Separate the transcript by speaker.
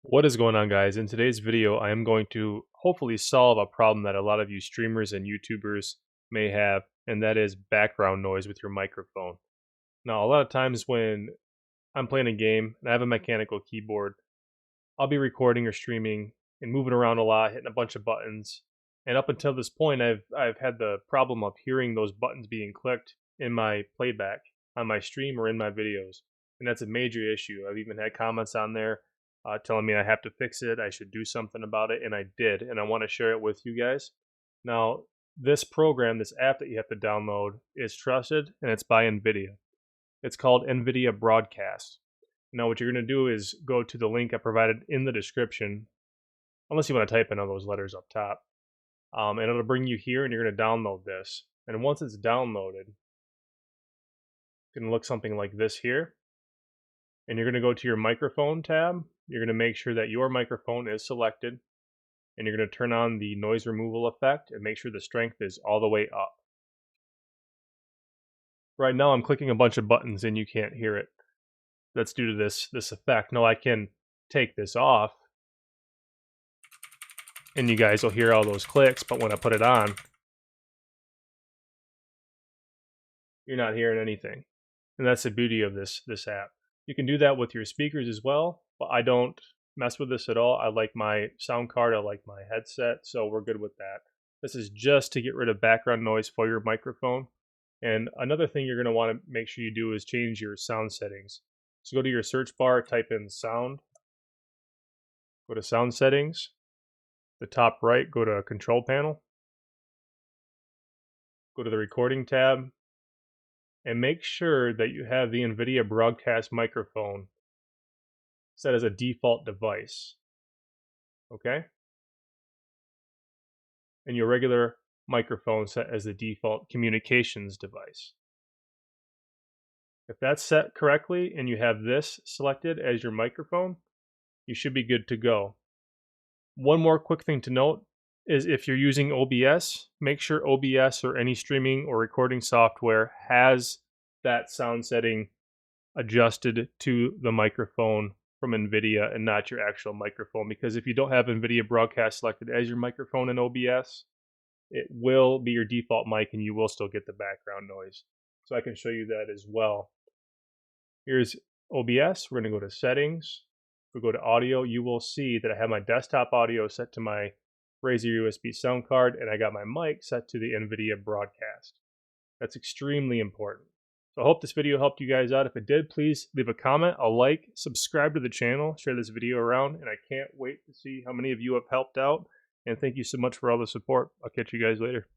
Speaker 1: What is going on, guys? In today's video, I am going to hopefully solve a problem that a lot of you streamers and YouTubers may have, and that is background noise with your microphone. Now, a lot of times when I'm playing a game and I have a mechanical keyboard, I'll be recording or streaming and moving around a lot, hitting a bunch of buttons. And up until this point, I've had the problem of hearing those buttons being clicked in my playback on my stream or in my videos, and that's a major issue. I've even had comments on there telling me I have to fix it, I should do something about it, and I did, and I want to share it with you guys. Now, this program, this app that you have to download, is trusted and it's by Nvidia. It's called Nvidia Broadcast. Now, what you're going to do is go to the link I provided in the description, unless you want to type in all those letters up top, and it'll bring you here, and you're going to download this. And once it's downloaded, it's going to look something like this here. And you're going to go to your microphone tab. You're going to make sure that your microphone is selected, and you're going to turn on the noise removal effect and make sure the strength is all the way up. Right now, I'm clicking a bunch of buttons and you can't hear it. That's due to this effect. Now I can take this off and you guys will hear all those clicks, but when I put it on, you're not hearing anything. And that's the beauty of this app. You can do that with your speakers as well, but I don't mess with this at all. I like my sound card, I like my headset, so we're good with that. This is just to get rid of background noise for your microphone. And another thing you're going to want to make sure you do is change your sound settings. So go to your search bar, type in sound, go to sound settings, the top right, go to control panel, go to the recording tab, and make sure that you have the Nvidia broadcast microphone set as a default device. Okay? And your regular microphone set as the default communications device. If that's set correctly and you have this selected as your microphone, you should be good to go. One more quick thing to note is if you're using OBS, make sure OBS or any streaming or recording software has that sound setting adjusted to the microphone from Nvidia and not your actual microphone, because if you don't have Nvidia Broadcast selected as your microphone in OBS, it will be your default mic and you will still get the background noise. So I can show you that as well. Here's OBS. We're going to go to settings. If we go to audio, you will see that I have my desktop audio set to my Razer USB sound card, and I got my mic set to the Nvidia Broadcast. That's extremely important. So I hope this video helped you guys out. If it did, please leave a comment, a like, subscribe to the channel, share this video around, and I can't wait to see how many of you have helped out. And thank you so much for all the support. I'll catch you guys later.